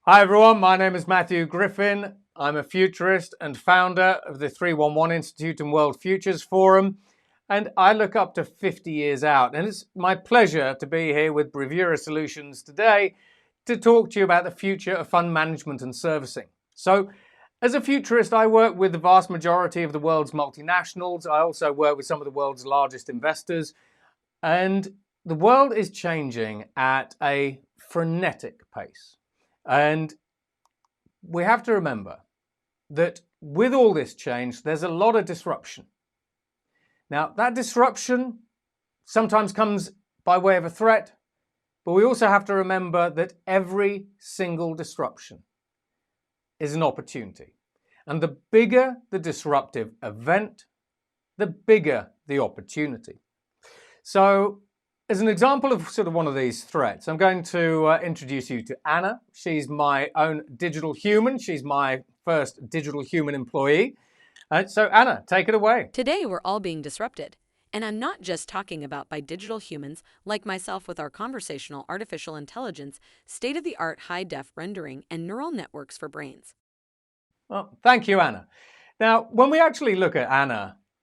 Hi everyone, my name is Matthew Griffin. I'm a futurist and founder of the 311 Institute and World Futures Forum, and I look up to 50 years out. And it's my pleasure to be here with Bravura Solutions today to talk to you about the future of fund management and servicing. So, as a futurist, I work with the vast majority of the world's multinationals. I also work with some of the world's largest investors, and the world is changing at a frenetic pace. And we have to remember that with all this change, there's a lot of disruption. Now, that disruption sometimes comes by way of a threat, but we also have to remember that every single disruption is an opportunity. And the bigger the disruptive event, the bigger the opportunity. So, as an example of sort of one of these threats, I'm going to introduce you to Anna. She's my own digital human. She's my first digital human employee. So Anna, take it away. Today, we're all being disrupted. And I'm not just talking about by digital humans like myself with our conversational artificial intelligence, state-of-the-art high-def rendering, and neural networks for brains. Well, thank you, Anna. Now, when we actually look at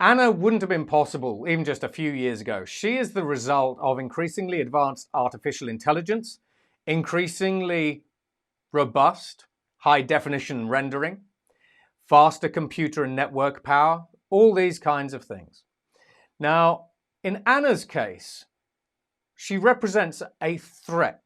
Anna wouldn't have been possible even just a few years ago. She is the result of increasingly advanced artificial intelligence, increasingly robust high-definition rendering, faster computer and network power, all these kinds of things. Now, in Anna's case, she represents a threat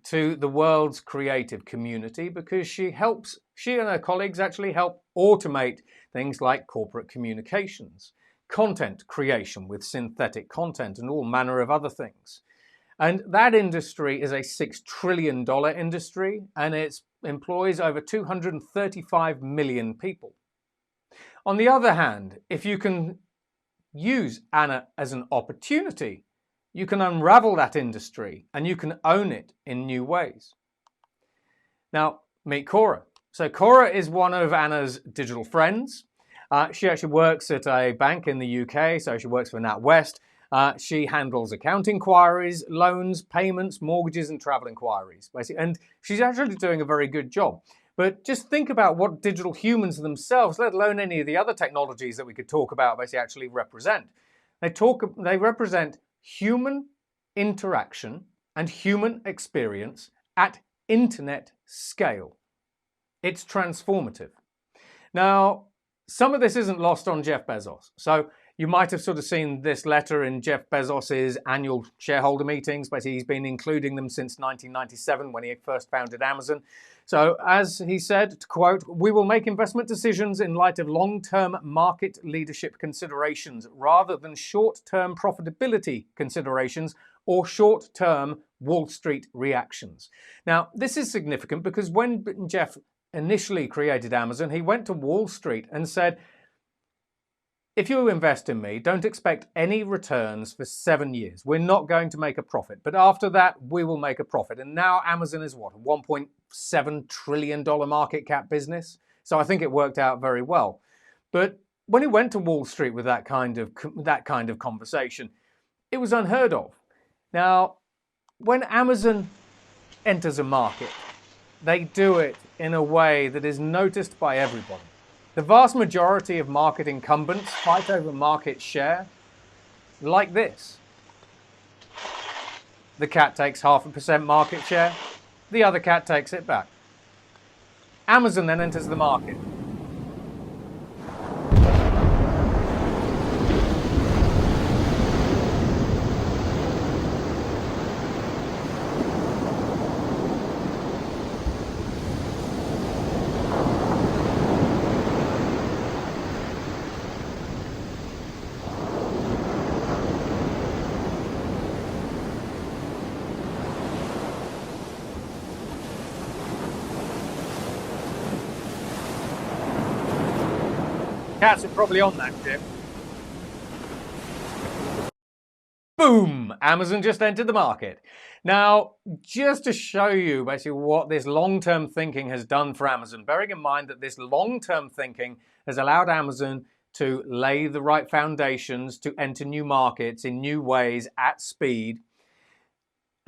to the world's creative community because she and her colleagues actually help automate things like corporate communications, content creation with synthetic content, and all manner of other things. And that industry is a $6 trillion industry, and it employs over 235 million people. On the other hand, if you can use Anna as an opportunity, you can unravel that industry and you can own it in new ways. Now, meet Cora. So Cora is one of Anna's digital friends. She actually works at a bank in the UK, so she works for NatWest. She handles account inquiries, loans, payments, mortgages, and travel inquiries, basically. And she's actually doing a very good job. But just think about what digital humans themselves, let alone any of the other technologies that we could talk about, basically actually represent. They represent human interaction and human experience at internet scale. It's transformative. Now, some of this isn't lost on Jeff Bezos. So you might have sort of seen this letter in Jeff Bezos's annual shareholder meetings, but he's been including them since 1997 when he first founded Amazon. So as he said, to quote, "We will make investment decisions in light of long-term market leadership considerations rather than short-term profitability considerations or short-term Wall Street reactions." Now, this is significant because when Jeff initially created Amazon, he went to Wall Street and said, if you invest in me, don't expect any returns for 7 years. We're not going to make a profit, but after that, we will make a profit. And now Amazon is what, a $1.7 trillion market cap business? So I think it worked out very well. But when he went to Wall Street with that kind of conversation, it was unheard of. Now, when Amazon enters a market, they do it in a way that is noticed by everybody. The vast majority of market incumbents fight over market share like this. The cat takes 0.5% market share, the other cat takes it back. Amazon then enters the market. Cats are probably on that ship. Boom! Amazon just entered the market. Now, just to show you basically what this long-term thinking has done for Amazon, bearing in mind that this long-term thinking has allowed Amazon to lay the right foundations to enter new markets in new ways at speed.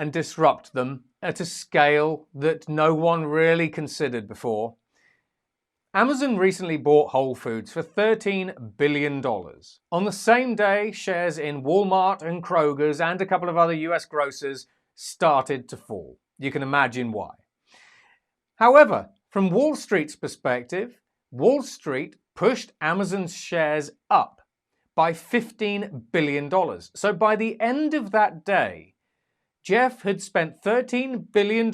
and disrupt them at a scale that no one really considered before. Amazon recently bought Whole Foods for $13 billion. On the same day, shares in Walmart and Kroger's and a couple of other US grocers started to fall. You can imagine why. However, from Wall Street's perspective, Wall Street pushed Amazon's shares up by $15 billion. So by the end of that day, Jeff had spent $13 billion.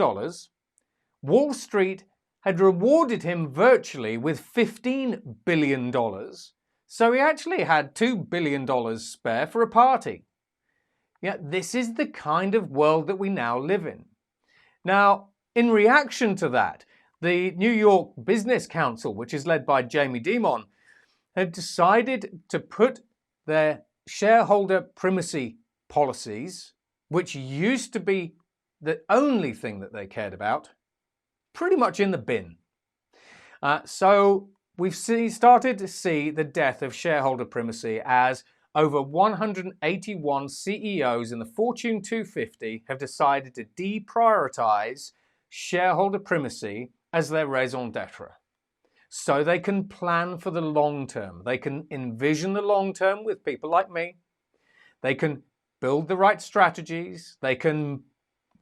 Wall Street had rewarded him virtually with $15 billion. So he actually had $2 billion spare for a party. Yet this is the kind of world that we now live in. Now, in reaction to that, the New York Business Council, which is led by Jamie Dimon, had decided to put their shareholder primacy policies, which used to be the only thing that they cared about, pretty much in the bin. So we've started to see the death of shareholder primacy as over 181 CEOs in the Fortune 250 have decided to deprioritize shareholder primacy as their raison d'etre. So they can plan for the long term. They can envision the long term with people like me. They can build the right strategies. They can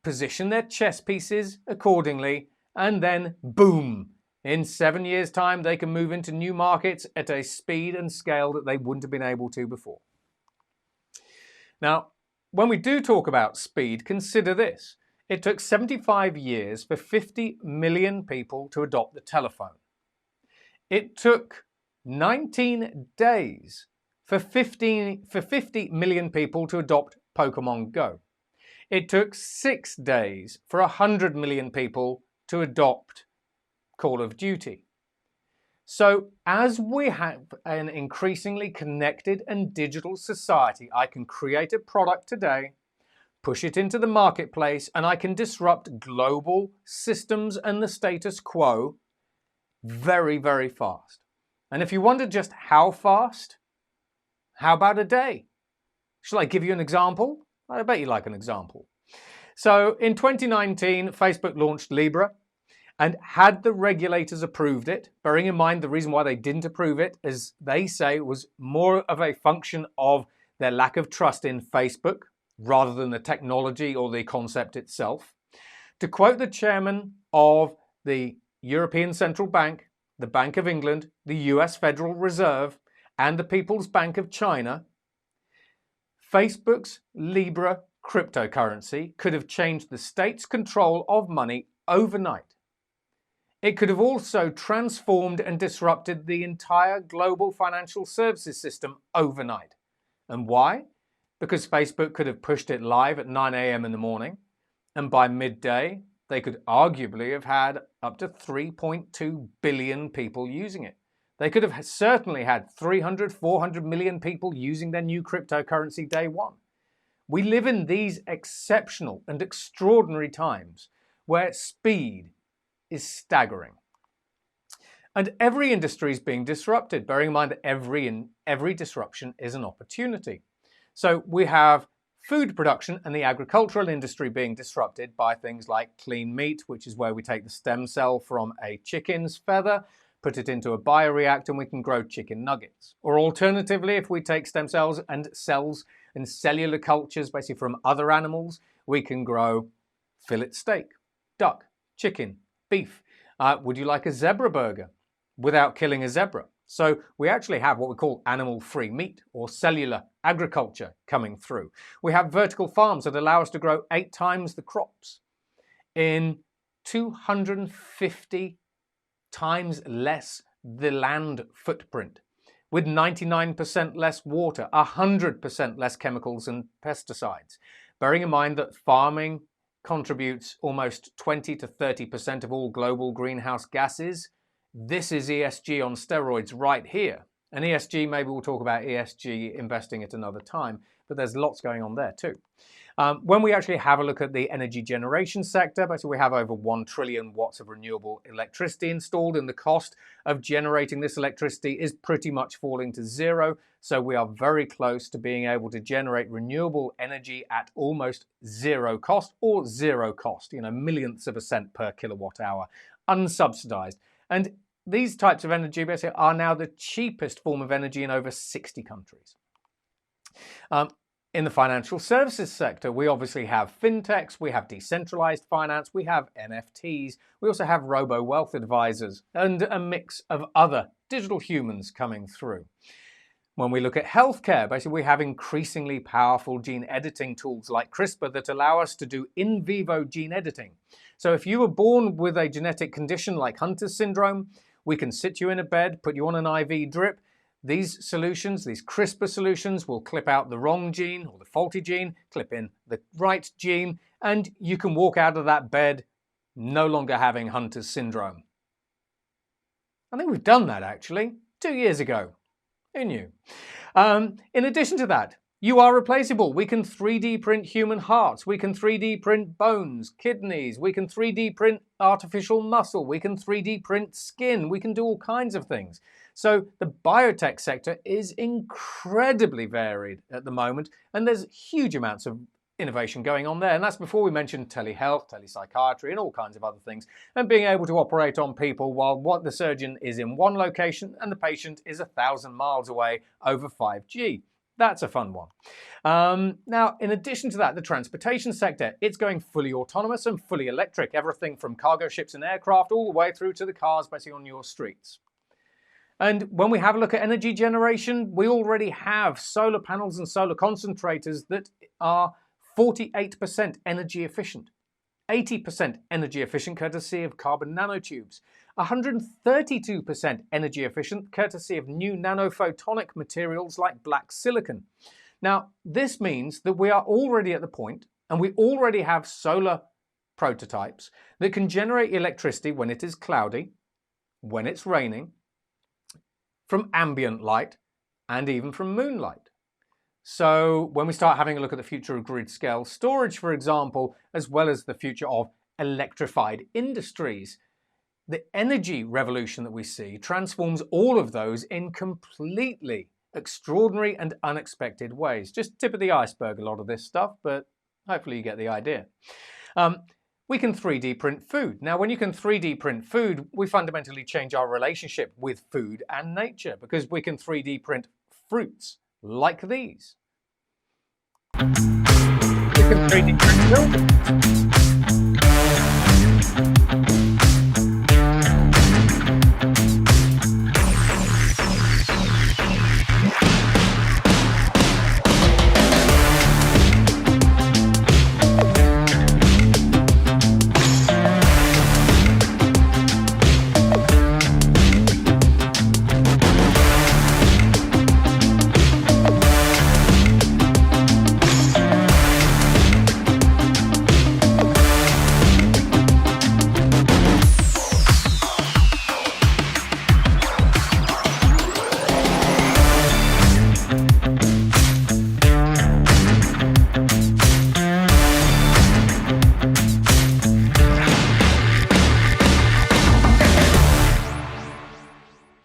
position their chess pieces accordingly. And then, boom, in 7 years' time, they can move into new markets at a speed and scale that they wouldn't have been able to before. Now, when we do talk about speed, consider this. It took 75 years for 50 million people to adopt the telephone. It took 19 days for 50 million people to adopt Pokemon Go. It took 6 days for 100 million people to adopt Call of Duty. So as we have an increasingly connected and digital society, I can create a product today, push it into the marketplace, and I can disrupt global systems and the status quo very, very fast. And if you wonder just how fast, how about a day? Shall I give you an example? I bet you like an example. So in 2019, Facebook launched Libra, and had the regulators approved it, bearing in mind the reason why they didn't approve it, as they say, was more of a function of their lack of trust in Facebook rather than the technology or the concept itself. To quote the chairman of the European Central Bank, the Bank of England, the US Federal Reserve, and the People's Bank of China, Facebook's Libra cryptocurrency could have changed the state's control of money overnight. It could have also transformed and disrupted the entire global financial services system overnight. And why? Because Facebook could have pushed it live at 9 a.m. in the morning, and by midday, they could arguably have had up to 3.2 billion people using it. They could have certainly had 300, 400 million people using their new cryptocurrency day one. We live in these exceptional and extraordinary times where speed is staggering. And every industry is being disrupted, bearing in mind that every disruption is an opportunity. So we have food production and the agricultural industry being disrupted by things like clean meat, which is where we take the stem cell from a chicken's feather, put it into a bioreactor, and we can grow chicken nuggets. Or alternatively, if we take stem cells and cellular cultures, basically from other animals, we can grow fillet steak, duck, chicken, beef. Would you like a zebra burger without killing a zebra? So we actually have what we call animal-free meat or cellular agriculture coming through. We have vertical farms that allow us to grow 8 times the crops in 250 times less the land footprint, with 99% less water, 100% less chemicals and pesticides. Bearing in mind that farming contributes almost 20 to 30% of all global greenhouse gases, this is ESG on steroids right here. And ESG, maybe we'll talk about ESG investing at another time, but there's lots going on there too. When we actually have a look at the energy generation sector, basically we have over 1 trillion watts of renewable electricity installed, and the cost of generating this electricity is pretty much falling to zero. So we are very close to being able to generate renewable energy at almost zero cost, or zero cost, millionths of a cent per kilowatt hour, unsubsidized. And these types of energy basically are now the cheapest form of energy in over 60 countries. In the financial services sector, we obviously have fintechs, we have decentralized finance, we have NFTs, we also have robo-wealth advisors, and a mix of other digital humans coming through. When we look at healthcare, basically we have increasingly powerful gene editing tools like CRISPR that allow us to do in vivo gene editing. So if you were born with a genetic condition like Hunter's syndrome, we can sit you in a bed, put you on an IV drip. These solutions, these CRISPR solutions, will clip out the wrong gene or the faulty gene, clip in the right gene, and you can walk out of that bed no longer having Hunter's syndrome. I think we've done that actually 2 years ago. Who knew? In addition to that, you are replaceable. We can 3D print human hearts. We can 3D print bones, kidneys. We can 3D print artificial muscle. We can 3D print skin. We can do all kinds of things. So the biotech sector is incredibly varied at the moment, and there's huge amounts of innovation going on there. And that's before we mention telehealth, telepsychiatry, and all kinds of other things, and being able to operate on people while the surgeon is in one location and the patient is 1,000 miles away over 5G. That's a fun one. Now, in addition to that, the transportation sector, it's going fully autonomous and fully electric, everything from cargo ships and aircraft all the way through to the cars basically on your streets. And when we have a look at energy generation, we already have solar panels and solar concentrators that are 48% energy efficient, 80% energy efficient courtesy of carbon nanotubes, 132% energy efficient courtesy of new nanophotonic materials like black silicon. Now, this means that we are already at the point, and we already have solar prototypes that can generate electricity when it is cloudy, when it's raining, from ambient light, and even from moonlight. So when we start having a look at the future of grid-scale storage, for example, as well as the future of electrified industries, the energy revolution that we see transforms all of those in completely extraordinary and unexpected ways. Just tip of the iceberg, a lot of this stuff, but hopefully you get the idea. We can 3D print food. Now, when you can 3D print food, we fundamentally change our relationship with food and nature, because we can 3D print fruits like these. We can 3D print buildings.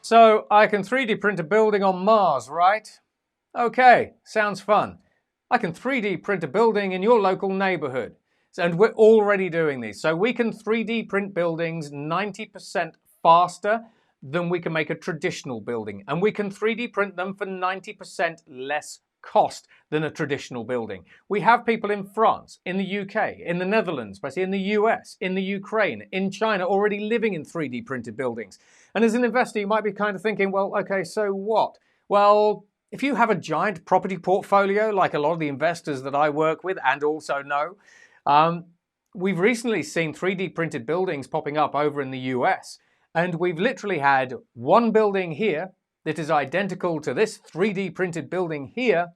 So I can 3D print a building on Mars, right? Okay, sounds fun. I can 3D print a building in your local neighborhood. And we're already doing these. So we can 3D print buildings 90% faster than we can make a traditional building. And we can 3D print them for 90% less cost than a traditional building. We have people in France, in the UK, in the Netherlands, basically in the US, in the Ukraine, in China already living in 3D printed buildings. And as an investor, you might be kind of thinking, well, okay, so what? Well, if you have a giant property portfolio, like a lot of the investors that I work with and also know, we've recently seen 3D printed buildings popping up over in the US. And we've literally had one building here that is identical to this 3D printed building here,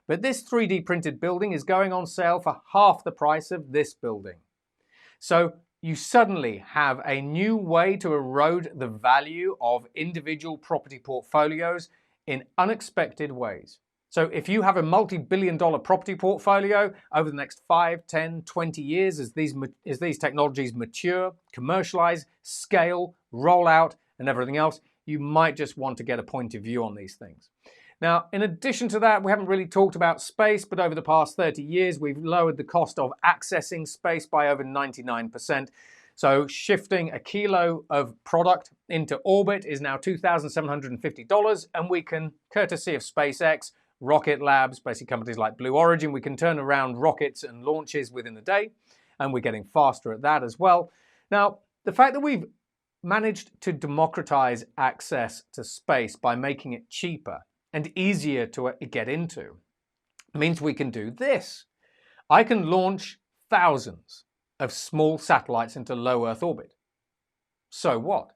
but this 3D printed building is going on sale for half the price of this building. So you suddenly have a new way to erode the value of individual property portfolios in unexpected ways. So if you have a multi-billion-dollar property portfolio over the next 5, 10, 20 years as these technologies mature, commercialize, scale, roll out, and everything else, you might just want to get a point of view on these things. Now, in addition to that, we haven't really talked about space, but over the past 30 years, we've lowered the cost of accessing space by over 99%. So shifting a kilo of product into orbit is now $2,750, and we can, courtesy of SpaceX, Rocket Labs, basically companies like Blue Origin, we can turn around rockets and launches within a day, and we're getting faster at that as well. Now, the fact that we've managed to democratize access to space by making it cheaper and easier to get into means we can do this. I can launch thousands of small satellites into low Earth orbit. So what?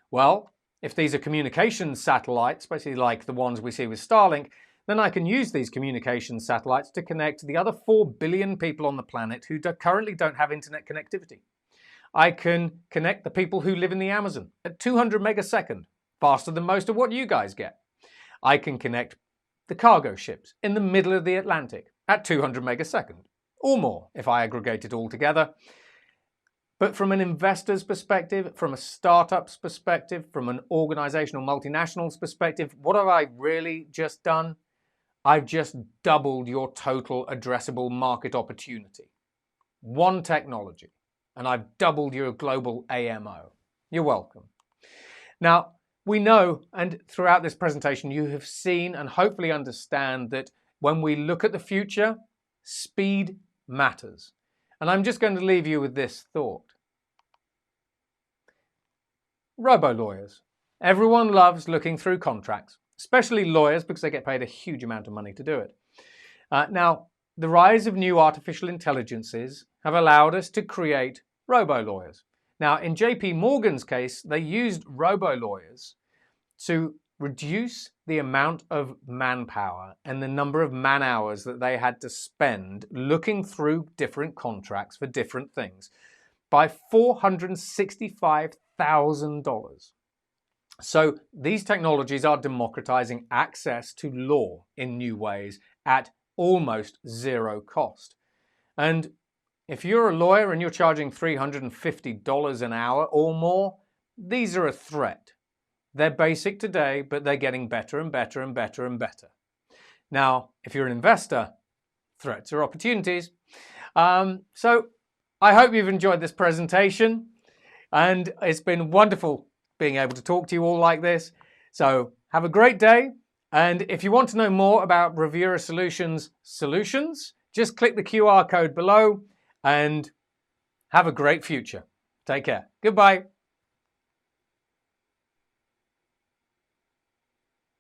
Well, if these are communications satellites, basically like the ones we see with Starlink, then I can use these communications satellites to connect the other 4 billion people on the planet who currently don't have internet connectivity. I can connect the people who live in the Amazon at 200 megasecond, faster than most of what you guys get. I can connect the cargo ships in the middle of the Atlantic at 200 megasecond, or more if I aggregate it all together. But from an investor's perspective, from a startup's perspective, from an organizational multinational's perspective, what have I really just done? I've just doubled your total addressable market opportunity. One technology, and I've doubled your global AMO. You're welcome. Now, we know, and throughout this presentation, you have seen and hopefully understand that when we look at the future, speed matters. And I'm just going to leave you with this thought. Robo-lawyers. Everyone loves looking through contracts, especially lawyers because they get paid a huge amount of money to do it. Now, the rise of new artificial intelligences have allowed us to create robo-lawyers. Now, in JP Morgan's case, they used robo-lawyers to reduce the amount of manpower and the number of man-hours that they had to spend looking through different contracts for different things by $465,000. So these technologies are democratizing access to law in new ways at almost zero cost. And if you're a lawyer and you're charging $350 an hour or more, these are a threat. They're basic today, but they're getting better and better and better and better. Now, if you're an investor, threats are opportunities. So I hope you've enjoyed this presentation, and it's been wonderful being able to talk to you all like this. So have a great day. And if you want to know more about Bravura Solutions solutions, just click the QR code below and have a great future. Take care. Goodbye.